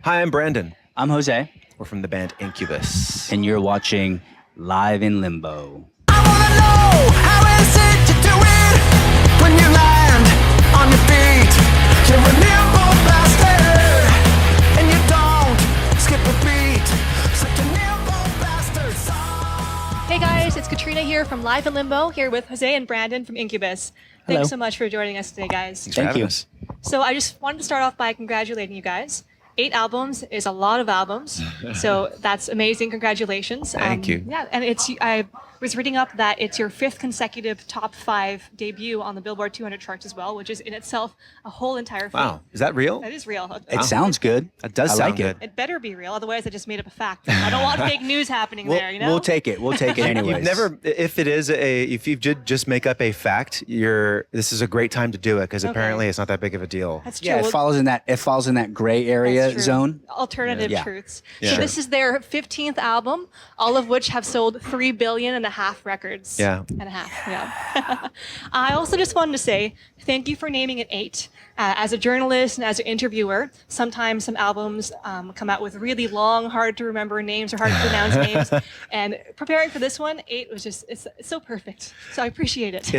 Hi, I'm Brandon. I'm Jose. We're from the band Incubus. And you're watching Live in Limbo. I wanna know, how is it you do it when you land on your feet? You're a nimble bastard, and you don't skip a beat. Such a nimble bastard song. Hey guys, it's Katrina here from Live in Limbo, here with Jose and Brandon from Incubus. Hello. Thanks so much for joining us today, guys. Thanks for Thank having you. us. So I just wanted to start off by congratulating you guys. 8 albums is a lot of albums, so that's amazing. Congratulations. Thank you. Yeah, and I was reading up that it's your 5th consecutive top 5 debut on the Billboard 200 charts as well, which is in itself a whole entire feat. Wow, is that real? That is real. It sounds good. That does I sound like it. good. It better be real, otherwise I just made up a fact. I don't want fake news happening there, you know? We'll take it. We'll take it anyways. You've never, if you did just make up a fact, this is a great time to do it because apparently it's not that big of a deal. That's true. Yeah, Well, it falls in that gray area That's true. zone. Alternative Yeah. truths. Yeah. So Sure. this is their 15th album, all of which have sold 3.5 billion records. Yeah. And a half. Yeah. I also just wanted to say thank you for naming it 8. As a journalist and as an interviewer, sometimes some albums come out with really long, hard to remember names or hard to pronounce names. And preparing for this one, 8 was just it's so perfect. So I appreciate it.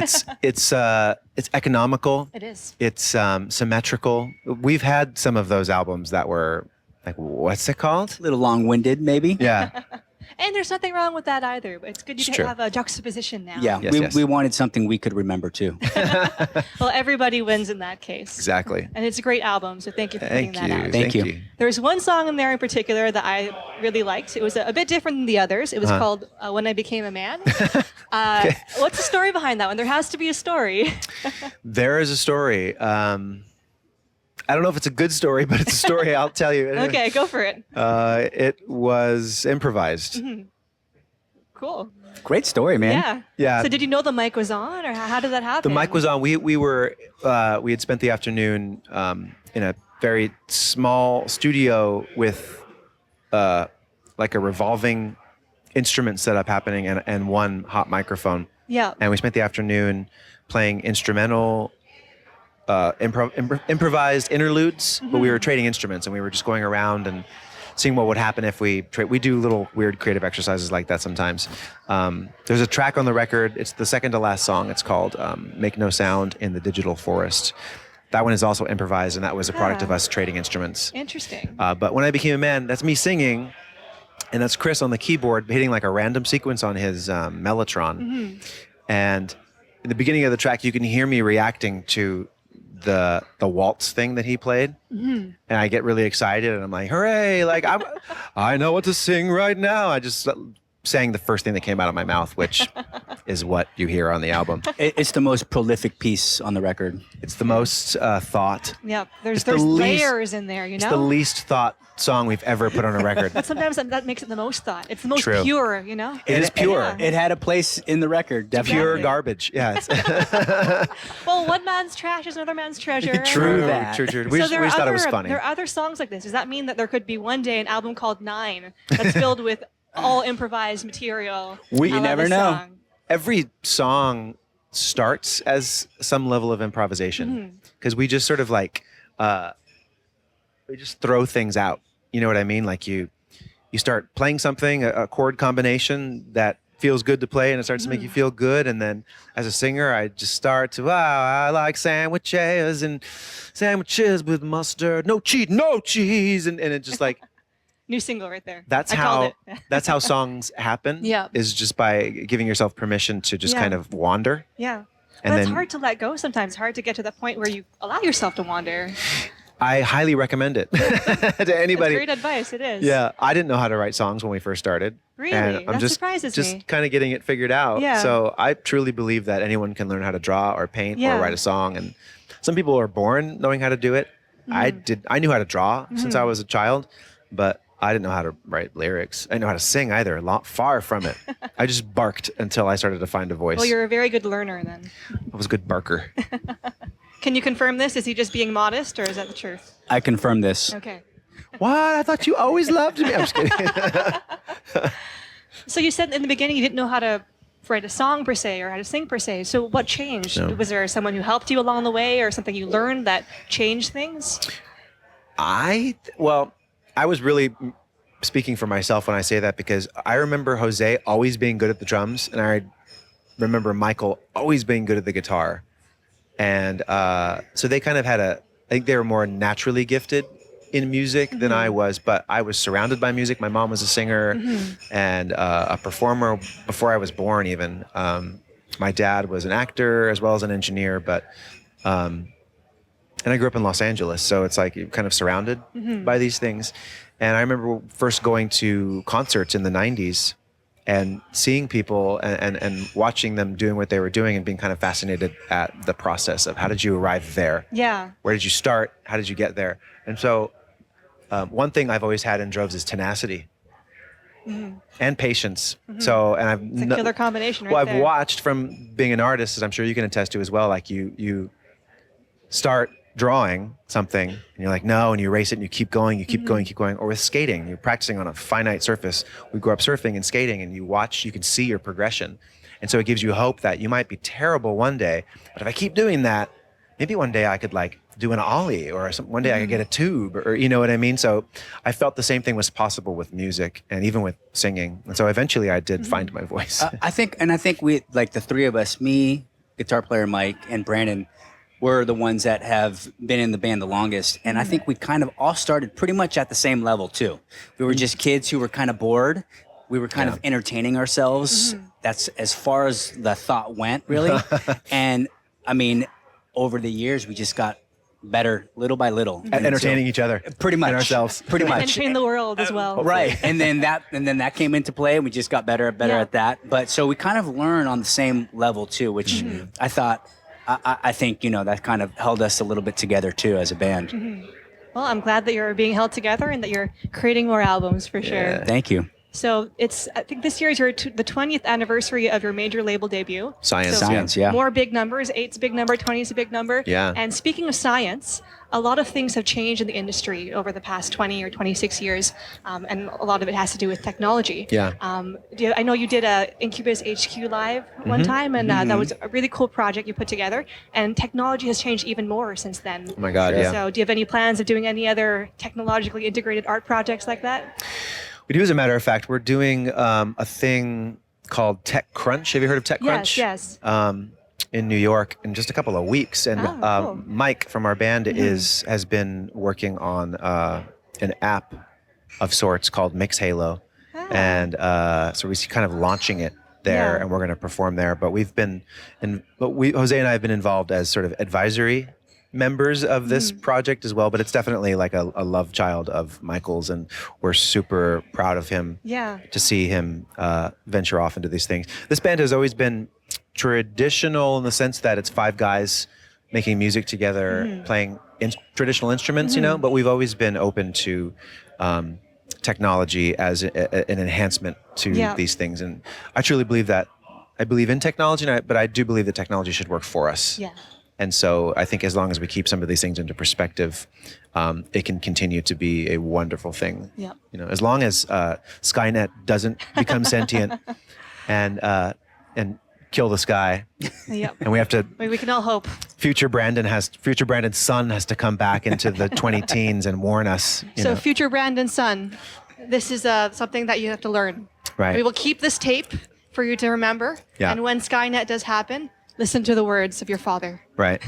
It's economical. It is. It's symmetrical. We've had some of those albums that were like, what's it called? A little long-winded, maybe. Yeah. And there's nothing wrong with that either. But it's good you It's can true. have a juxtaposition now. Yeah, Yes, we, yes. we wanted something we could remember too. Well, everybody wins in that case. Exactly. And it's a great album, so thank you for putting Thank that you. out. Thank you. There's one song in there in particular that I really liked. It was a bit different than the others. It was called When I Became a Man. What's the story behind that one? There has to be a story. There is a story. I don't know if it's a good story, but it's a story. I'll tell you. Okay, go for it. It was improvised. Cool. Great story, man. Yeah. Yeah. So did you know the mic was on, or how did that happen? The mic was on. We had spent the afternoon in a very small studio with like a revolving instrument setup happening and one hot microphone. Yeah. And we spent the afternoon playing instrumental improvised interludes, but we were trading instruments and we were just going around and seeing what would happen if we do little weird creative exercises like that sometimes. There's a track on the record. It's the second to last song. It's called Make No Sound in the Digital Forest. That one is also improvised, and that was a product of us trading instruments. Interesting. But When I Became a Man, that's me singing, and that's Chris on the keyboard hitting like a random sequence on his Mellotron. And in the beginning of the track, you can hear me reacting to the waltz thing that he played, and I get really excited, and I'm like, "Hooray! Like I know what to sing right now." I just sang the first thing that came out of my mouth, which is what you hear on the album. It's the most prolific piece on the record. It's the most thought. Yeah. It's There's the least- layers in there, you It's know? the least thought song we've ever put on a record. But sometimes that makes it the most thought. It's the most True. pure, you know? It is pure. Yeah. It had a place in the record, definitely. Pure Exactly. garbage. Yeah. It's Well, one man's trash is another man's treasure. true. that. True. We So just thought it was funny. There are other songs like this. Does that mean that there could be one day an album called 9 that's filled with all improvised material? We- a You la never this know. song? Every song starts as some level of improvisation because we just sort of like we just throw things out. You know what I mean? Like you start playing something, a chord combination that feels good to play, and it starts to make you feel good. And then as a singer, I just start to, I like sandwiches with mustard, no cheese, and it just like New single right there. that's I how called it. that's how songs happen. Yeah. Is just by giving yourself permission to just Yeah. kind of wander. Yeah. And But it's then- hard to let go sometimes. It's hard to get to the point where you allow yourself to wander. I highly recommend it to That's anybody. great advice. It is. Yeah, I didn't know how to write songs when we first started. Really? And I'm That just surprises me. kind of getting it figured out. Yeah. So I truly believe that anyone can learn how to draw or paint Yeah. or write a song. And some people are born knowing how to do it. Mm-hmm. I knew how to draw since I was a child, but I didn't know how to write lyrics. I didn't know how to sing either. Far from it. I just barked until I started to find a voice. Well, you're a very good learner then. I was a good barker. Can you confirm this? Is he just being modest, or is that the truth? I confirm this. Okay. What? I thought you always loved me. I'm just kidding. So you said in the beginning you didn't know how to write a song per se or how to sing per se. So what changed? No. Was there someone who helped you along the way or something you learned that changed things? Well, I was really speaking for myself when I say that, because I remember Jose always being good at the drums, and I remember Michael always being good at the guitar. And so they kind of had I think they were more naturally gifted in music than I was, but I was surrounded by music. My mom was a singer and a performer before I was born even. My dad was an actor as well as an engineer, but and I grew up in Los Angeles, so it's like you're kind of surrounded by these things. And I remember first going to concerts in the 90s and seeing people and watching them doing what they were doing and being kind of fascinated at the process of how did you arrive there? Yeah. Where did you start? How did you get there? And so one thing I've always had in droves is tenacity and patience. So, and I've It's a killer combination right well, I've there. watched from being an artist, as I'm sure you can attest to as well, like you start drawing something and you're like, no, and you erase it and you keep going, you keep going, you keep going. Or with skating, you're practicing on a finite surface. We grew up surfing and skating, and you can see your progression. And so it gives you hope that you might be terrible one day, but if I keep doing that, maybe one day I could like do an ollie, or one day I could get a tube, or you know what I mean? So I felt the same thing was possible with music and even with singing. And so eventually I did find my voice. I think we, like the three of us, me, guitar player Mike, and Brandon, were the ones that have been in the band the longest. And I think we kind of all started pretty much at the same level too. We were just kids who were kind of bored. We were kind of entertaining ourselves. That's as far as the thought went, really. And I mean, over the years, we just got better little by little. At entertaining each other. Pretty much. And ourselves. Pretty much. Entertain the world as well. Right. And then that came into play, and we just got better at that. But so we kind of learned on the same level too, which I thought, I think, that kind of held us a little bit together too as a band. Well, I'm glad that you're being held together and that you're creating more albums for sure. Thank you. So I think this year is the 20th anniversary of your major label debut. Science. So Science, yeah. More big numbers. 8's a big number, 20 is a big number. Yeah. And speaking of science, a lot of things have changed in the industry over the past 20 or 26 years, and a lot of it has to do with technology. Yeah. I know you did a Incubus HQ Live one time, and that was a really cool project you put together. And technology has changed even more since then. Oh my God, yeah. So do you have any plans of doing any other technologically integrated art projects like that? We do, as a matter of fact. We're doing a thing called Tech Crunch. Have you heard of Tech Crunch? Yes. In New York in just a couple of weeks. And cool. Mike from our band has been working on an app of sorts called Mix Halo. And so we're kind of launching it there, and we're going to perform there. But Jose and I have been involved as sort of advisory members of this project as well, but it's definitely like a love child of Michael's, and we're super proud of him to see him venture off into these things. This band has always been traditional in the sense that it's 5 guys making music together, playing traditional instruments, but we've always been open to technology as an enhancement to these things. And I truly believe that. I believe in technology, but I do believe that technology should work for us. Yeah. And so I think as long as we keep some of these things into perspective, it can continue to be a wonderful thing. Yeah. As long as Skynet doesn't become sentient and kill the sky, Yep. and we have to. We can all hope. Future Brandon's son has to come back into the 20 teens and warn us. So future Brandon's son, this is something that you have to learn. Right. We will keep this tape for you to remember. Yeah. And when Skynet does happen, listen to the words of your father. Right.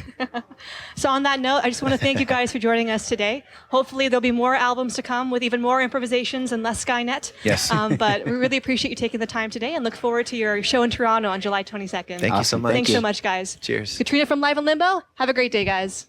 So on that note, I just want to thank you guys for joining us today. Hopefully there'll be more albums to come with even more improvisations and less Skynet. Yes. But we really appreciate you taking the time today and look forward to your show in Toronto on July 22nd. Thank you so much. Thanks so much, guys. Cheers. Katrina from Live in Limbo. Have a great day, guys.